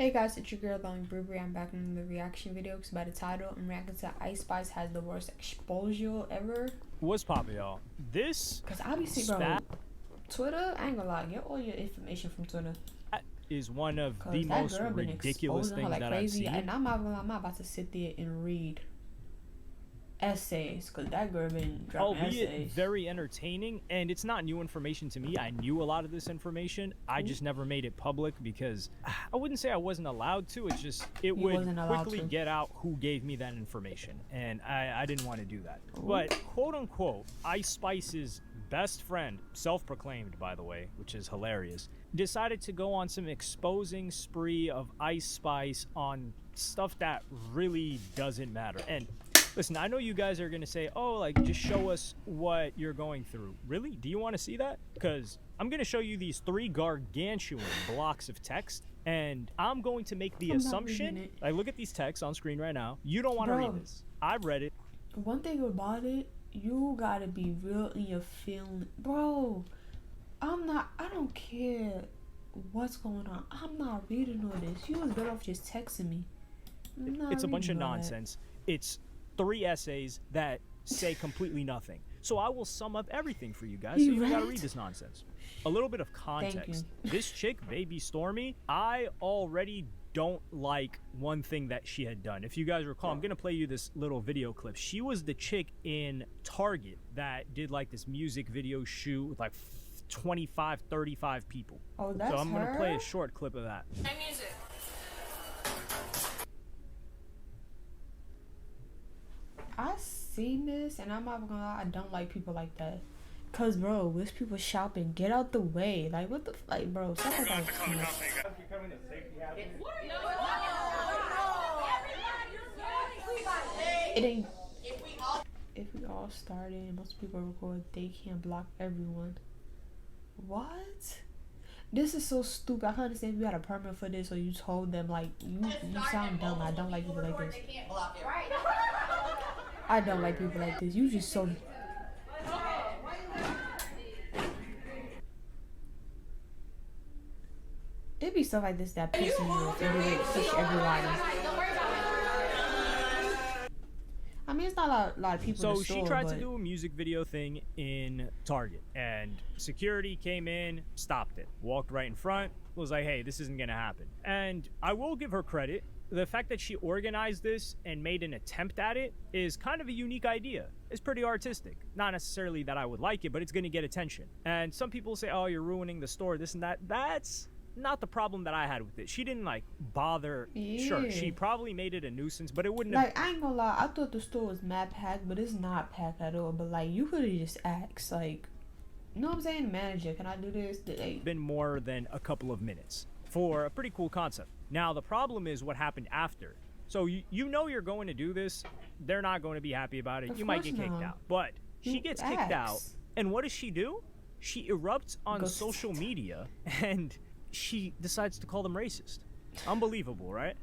Hey guys, it's your girl Lonely Burberry. I'm back in the reaction video because by the title, I'm reacting to Ice Spice has the worst exposure ever. What's poppin', y'all? This Cause obviously, bro, Twitter, I ain't gonna lie, get all your information from Twitter. is one of the Cause that most girl been ridiculous exposing her things like that I've crazy, seen. and I'm not gonna lie, I'm not about to sit there and read essays, cause that girl been dropping essays. Very entertaining, and it's not new information to me. I knew a lot of this information. I just never made it public because I wouldn't say I wasn't allowed to. It's just it would quickly get out who gave me that information, and I didn't want to do that. Ooh. But quote unquote, Ice Spice's best friend, self-proclaimed by the way, which is hilarious, decided to go on some exposing spree of Ice Spice on stuff that really doesn't matter. And listen, I know you guys are going to say, oh, like, just show us what you're going through. Really? Do you want to see that? Because I'm going to show you these 3 gargantuan blocks of text, and I'm going to make the assumption, like, look at these texts on screen right now. You don't want to read this. I've read it. One thing about it, you got to be real in your feeling. Bro, I don't care what's going on. I'm not reading all this. You was better off just texting me. It's a bunch of nonsense. It's 3 essays that say completely nothing. So I will sum up everything for you guys, so you don't gotta read this nonsense. A little bit of context. This chick, Baby Stormy, I already don't like one thing that she had done. If you guys recall, I'm gonna play you this little video clip. She was the chick in Target that did like this music video shoot with like 25, 35 people. Oh, that's So I'm gonna her? play a short clip of that. My music. I seen this, and I'm not gonna lie, I don't like people like that. Cause bro, there's people shopping. Get out the way. Like what the like, bro? Stuff like that. It ain't. If we all started and most people record, they can't block everyone. What? This is so stupid. I can understand if you had a permit for this, or you told them like you sound dumb. I don't like people like this. I don't like people like this. You just so. It'd be stuff like this that pisses me off and they push everybody. I mean, it's not a lot of people. So she tried to do a music video thing in Target, and security came in, stopped it, walked right in front, was like, hey, this isn't gonna happen. And I will give her credit. The fact that she organized this and made an attempt at it is kind of a unique idea. It's pretty artistic. Not necessarily that I would like it, but it's gonna get attention. And some people say, oh, you're ruining the store, this and that. That's not the problem that I had with it. She didn't like bother. Yeah. Sure, she probably made it a nuisance, but it wouldn't like have... I ain't gonna lie, I thought the store was mad packed, but it's not packed at all. But like, you could have just asked, like, you know what I'm saying, manager, can I do this today? Been more than a couple of minutes for a pretty cool concept. Now the problem is what happened after. So you know you're going to do this, they're not going to be happy about it. You might get kicked out, but she gets kicked out, and what does she do? She erupts on social media and she decides to call them racist. Unbelievable, right?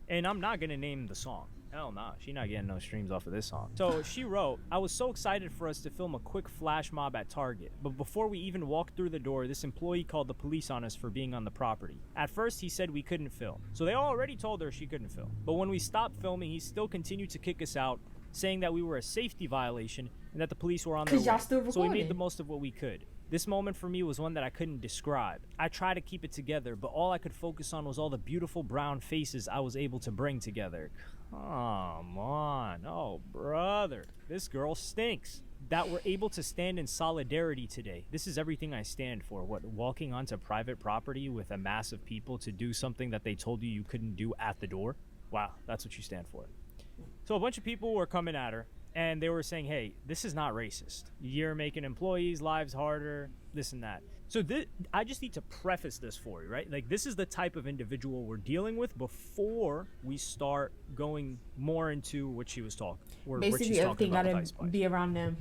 And I'm not gonna name the song. Hell nah, she not getting no streams off of this song. So she wrote, I was so excited for us to film a quick flash mob at Target, but before we even walked through the door, this employee called the police on us for being on the property. At first he said we couldn't film, so they already told her she couldn't film. But when we stopped filming, he still continued to kick us out, saying that we were a safety violation and that the police were on their way. So we made the most of what we could. This moment for me was one that I couldn't describe. I tried to keep it together, but all I could focus on was all the beautiful brown faces I was able to bring together. Come on. Oh, brother. This girl stinks. That we're able to stand in solidarity today. This is everything I stand for. What, walking onto private property with a mass of people to do something that they told you couldn't do at the door? Wow, that's what you stand for. So a bunch of people were coming at her, and they were saying, hey, this is not racist. You're making employees' lives harder, this and that. So I just need to preface this for you, right? Like, this is the type of individual we're dealing with before we start going more into what she was talking. Basically, everything gotta be around them.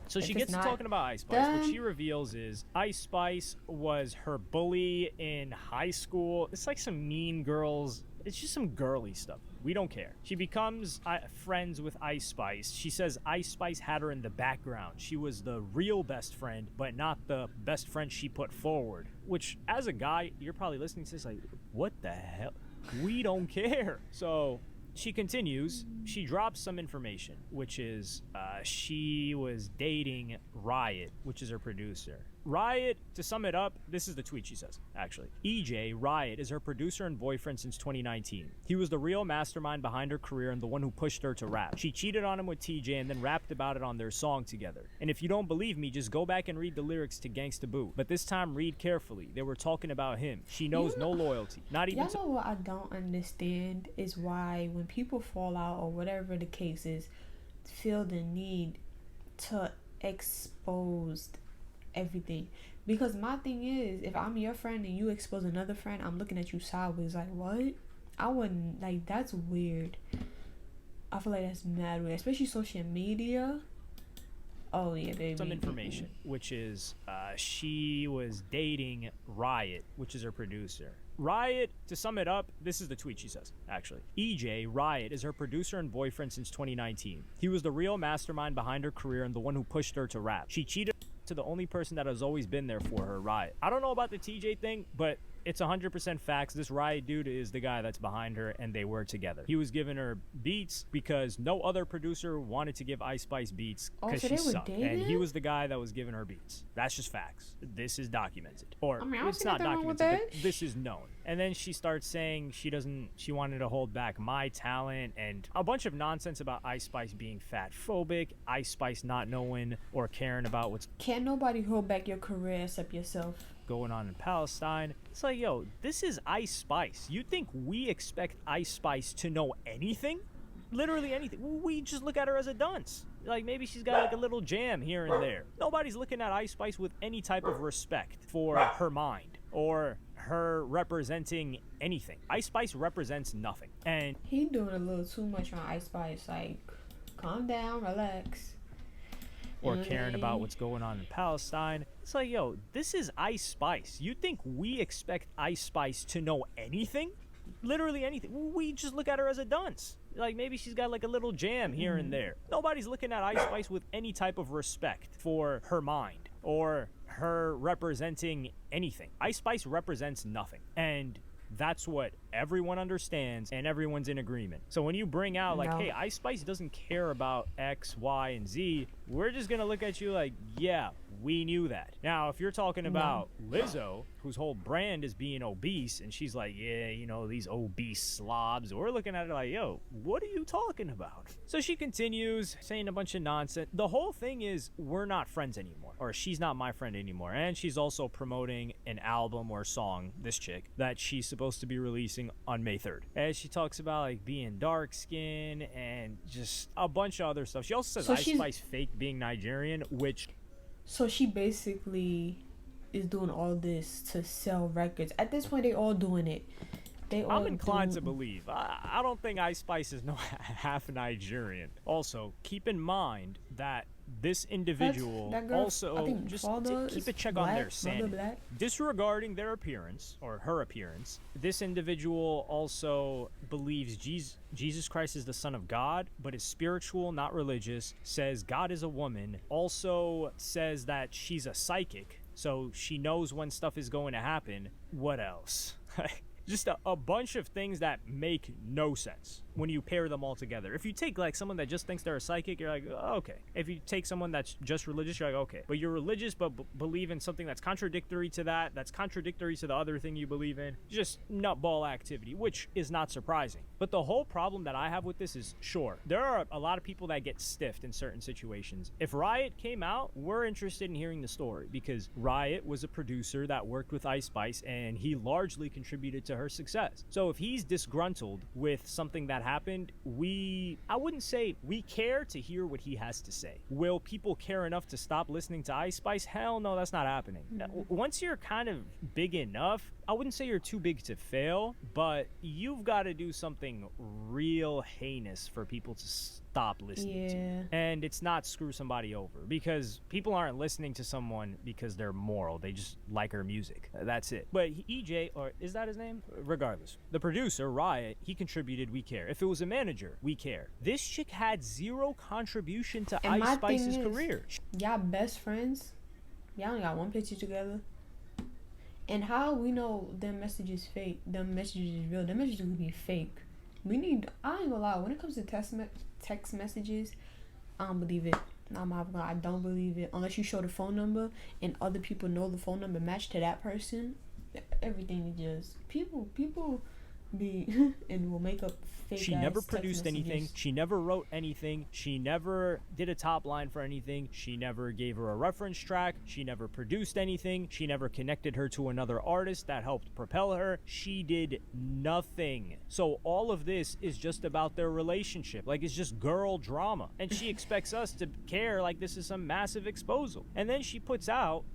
So she gets to talking about Ice Spice. What she reveals is Ice Spice was her bully in high school. It's like some Mean Girls. It's just some girly stuff. We don't care. She becomes friends with Ice Spice. She says Ice Spice had her in the background. She was the real best friend, but not the best friend she put forward. Which, as a guy, you're probably listening to this like, what the hell? We don't care. So she continues. She drops some information, which is she was dating Riot, which is her producer. Riot, to sum it up, this is the tweet she says, actually. EJ, Riot, is her producer and boyfriend since 2019. He was the real mastermind behind her career and the one who pushed her to rap. She cheated on him with TJ and then rapped about it on their song together. And if you don't believe me, just go back and read the lyrics to Gangsta Boo. But this time, read carefully. They were talking about him. She knows no loyalty. Not even. Y'all know what I don't understand is why when people fall out or whatever the case is, feel the need to expose everything. Because my thing is, if I'm your friend and you expose another friend, I'm looking at you sideways like, what? I wouldn't, like, that's weird. I feel like that's mad weird, especially social media. Oh yeah, baby. Some information, which is she was dating Riot, which is her producer. Riot, to sum it up, this is the tweet she says, actually. EJ, Riot, is her producer and boyfriend since 2019. He was the real mastermind behind her career and the one who pushed her to rap. She cheated to the only person that has always been there for her, Riot. I don't know about the TJ thing, but it's 100% facts. This Riot dude is the guy that's behind her, and they were together. He was giving her beats because no other producer wanted to give Ice Spice beats because she sucked. And he was the guy that was giving her beats. That's just facts. This is documented. Or it's not documented, but this is known. And then she starts saying she wanted to hold back my talent and a bunch of nonsense about Ice Spice being fat phobic, Ice Spice not knowing or caring about what's Can't nobody hold back your career except yourself. Going on in Palestine. It's like, yo, this is Ice Spice. You think we expect Ice Spice to know anything? Literally anything. We just look at her as a dunce. Like, maybe she's got like a little jam here and there. Nobody's looking at Ice Spice with any type of respect for her mind or her representing anything. Ice Spice represents nothing. And he doing a little too much on Ice Spice. Like, calm down, relax. Or caring about what's going on in Palestine. It's like, yo, this is Ice Spice. You think we expect Ice Spice to know anything? Literally anything. We just look at her as a dunce. Like, maybe she's got like a little jam here and there. Nobody's looking at Ice Spice with any type of respect for her mind or her representing anything. Ice Spice represents nothing. And that's what everyone understands and everyone's in agreement. So when you bring out like, hey, Ice Spice doesn't care about X, Y, and Z, we're just gonna look at you like, yeah, we knew that. Now, if you're talking about Lizzo, whose whole brand is being obese, and she's like, yeah, you know, these obese slobs, we're looking at it like, yo, what are you talking about? So she continues saying a bunch of nonsense. The whole thing is, we're not friends anymore, or she's not my friend anymore. And she's also promoting an album or song, this chick, that she's supposed to be releasing on May 3rd. And she talks about like being dark skinned and just a bunch of other stuff. She also says Ice Spice fake being Nigerian, which... So she basically is doing all this to sell records. At this point, they all doing it. I'm inclined to believe. I don't think Ice Spice is no half Nigerian. Also, keep in mind that this individual also just keep a check on their sanity. Disregarding their appearance or her appearance, this individual also believes Jesus Christ is the Son of God, but is spiritual, not religious, says God is a woman, also says that she's a psychic, so she knows when stuff is going to happen. What else? Just a bunch of things that make no sense when you pair them all together. If you take like someone that just thinks they're a psychic, you're like, oh, okay. If you take someone that's just religious, you're like, okay. But you're religious but believe in something that's contradictory to that's contradictory to the other thing you believe in. Just nutball activity, which is not surprising. But the whole problem that I have with this is, sure, there are a lot of people that get stiffed in certain situations. If Riot came out, we're interested in hearing the story because Riot was a producer that worked with Ice Spice and he largely contributed to her success. So if he's disgruntled with something that happened, I wouldn't say we care to hear what he has to say. Will people care enough to stop listening to Ice Spice? Hell no, that's not happening. Once you're kind of big enough, I wouldn't say you're too big to fail, but you've got to do something real heinous for people to stop listening to you. And it's not screw somebody over, because people aren't listening to someone because they're moral. They just like her music. That's it. But EJ, or is that his name? Regardless. The producer, Riot, he contributed, we care. If it was a manager, we care. This chick had zero contribution to Ice Spice's career. Y'all best friends? Y'all only got one picture together? And how we know them messages fake, them messages is real, them messages could be fake. We need, I ain't gonna lie, when it comes to text messages, I don't believe it. I don't believe it unless you show the phone number and other people know the phone number matched to that person. Everything is just people be and will make up fake. She never produced anything. She never wrote anything. She never did a top line for anything. She never gave her a reference track. She never produced anything. She never connected her to another artist that helped propel her. She did nothing. So all of this is just about their relationship. Like, it's just girl drama. And she expects us to care like this is some massive exposal. And then she puts out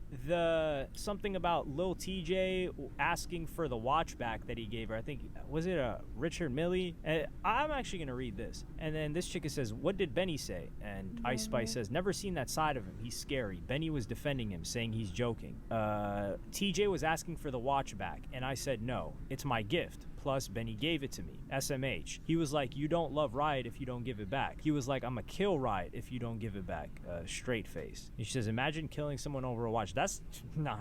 something about Lil TJ asking for the watch back that he gave her. I think, was it Richard Millie? I'm actually gonna read this. And then this chick says, "What did Benny say?" And Ice Spice says, "Never seen that side of him. He's scary." Benny was defending him, saying he's joking. TJ was asking for the watch back, and I said no. It's my gift. Plus, Benny gave it to me. SMH. He was like, "You don't love Riot if you don't give it back." He was like, "I'm gonna kill Riot if you don't give it back." Straight face. And she says, "Imagine killing someone over a watch." That's nah.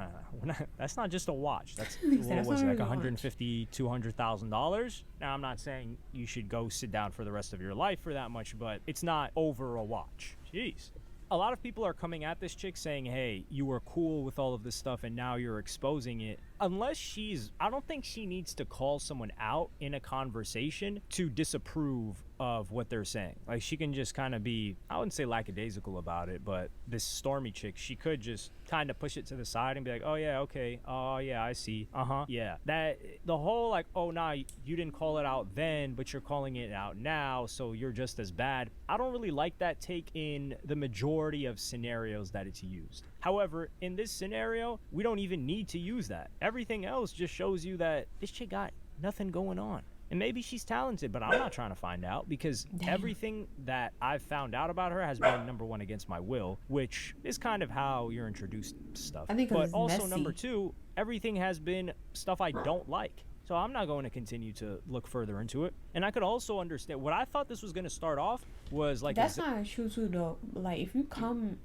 That's not just a watch. That's what was it, like $150,000, $200,000. Now, I'm not saying you should go sit down for the rest of your life for that much, but it's not over a watch. Jeez. A lot of people are coming at this chick saying, hey, you were cool with all of this stuff and now you're exposing it. Unless I don't think she needs to call someone out in a conversation to disapprove of what they're saying. Like, she can just kind of be, I wouldn't say lackadaisical about it, but this Stormy chick, she could just kind of push it to the side and be like, oh yeah, okay, oh yeah, I see, yeah. That, the whole like, oh nah, you didn't call it out then, but you're calling it out now, so you're just as bad. I don't really like that take in the majority of scenarios that it's used. However, in this scenario, we don't even need to use that. Everything else just shows you that this chick got nothing going on. And maybe she's talented, but I'm not trying to find out because everything that I've found out about her has been, number one, against my will, which is kind of how you're introduced to stuff. I think but also, messy. Number two, everything has been stuff I don't like. So I'm not going to continue to look further into it. And I could also understand, what I thought this was going to start off was like... That's not true too, though. Like, if you come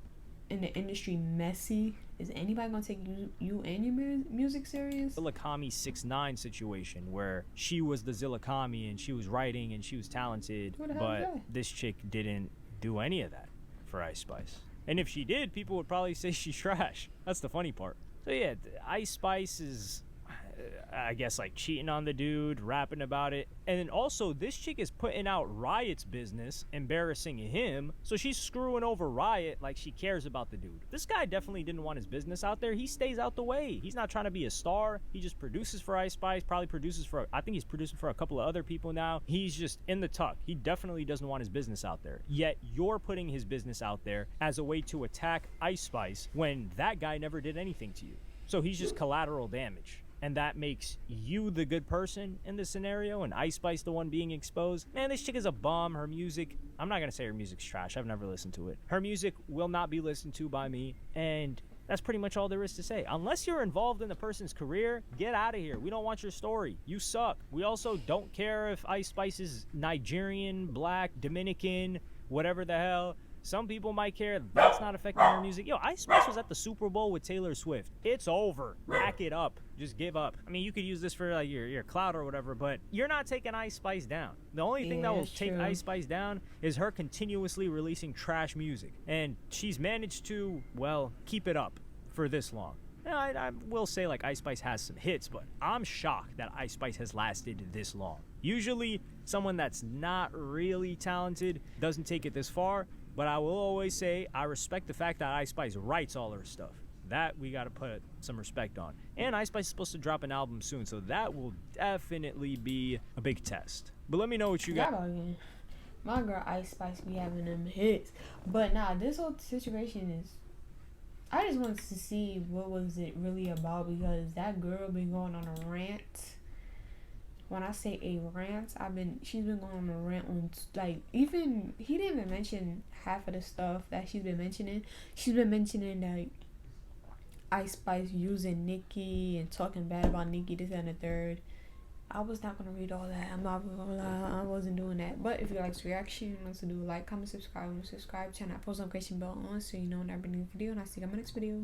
in the industry messy, is anybody gonna take you and your music serious? Zillakami 6ix9ine situation where she was the Zillakami and she was writing and she was talented, but this chick didn't do any of that for Ice Spice. And if she did, people would probably say she's trash. That's the funny part. So yeah, Ice Spice is, I guess, like cheating on the dude, rapping about it. And then also, this chick is putting out Riot's business, embarrassing him. So she's screwing over Riot like she cares about the dude. This guy definitely didn't want his business out there. He stays out the way. He's not trying to be a star. He just produces for Ice Spice, probably produces for, I think he's producing for a couple of other people now. He's just in the tuck. He definitely doesn't want his business out there. Yet you're putting his business out there as a way to attack Ice Spice when that guy never did anything to you. So he's just collateral damage. And that makes you the good person in this scenario and Ice Spice the one being exposed. Man, this chick is a bum. Her music, I'm not going to say her music's trash. I've never listened to it. Her music will not be listened to by me. And that's pretty much all there is to say. Unless you're involved in the person's career, get out of here. We don't want your story. You suck. We also don't care if Ice Spice is Nigerian, black, Dominican, whatever the hell. Some people might care. That's not affecting her music. Yo, Ice Spice was at the Super Bowl with Taylor Swift. It's over. Pack it up. Just give up. I mean, you could use this for like your clout or whatever, but you're not taking Ice Spice down. The only thing that will take Ice Spice down is her continuously releasing trash music. And she's managed to, well, keep it up for this long. I will say, like, Ice Spice has some hits, but I'm shocked that Ice Spice has lasted this long. Usually, someone that's not really talented doesn't take it this far. But I will always say I respect the fact that Ice Spice writes all her stuff. That we got to put some respect on. And Ice Spice is supposed to drop an album soon, so that will definitely be a big test. But let me know what you got. My girl Ice Spice be having them hits. But nah, this whole situation is... I just wanted to see what was it really about because that girl been going on a rant. When I say a rant, she's been going on a rant on, like, even, he didn't even mention half of the stuff that she's been mentioning. She's been mentioning, like, Ice Spice using Nicki and talking bad about Nicki, this and the third. I was not going to read all that. I'm not going to lie. I wasn't doing that. But if you like this reaction, like to do like, comment, subscribe, channel. I post on notification bell on so you know when I bring a new video. And I'll see you in my next video.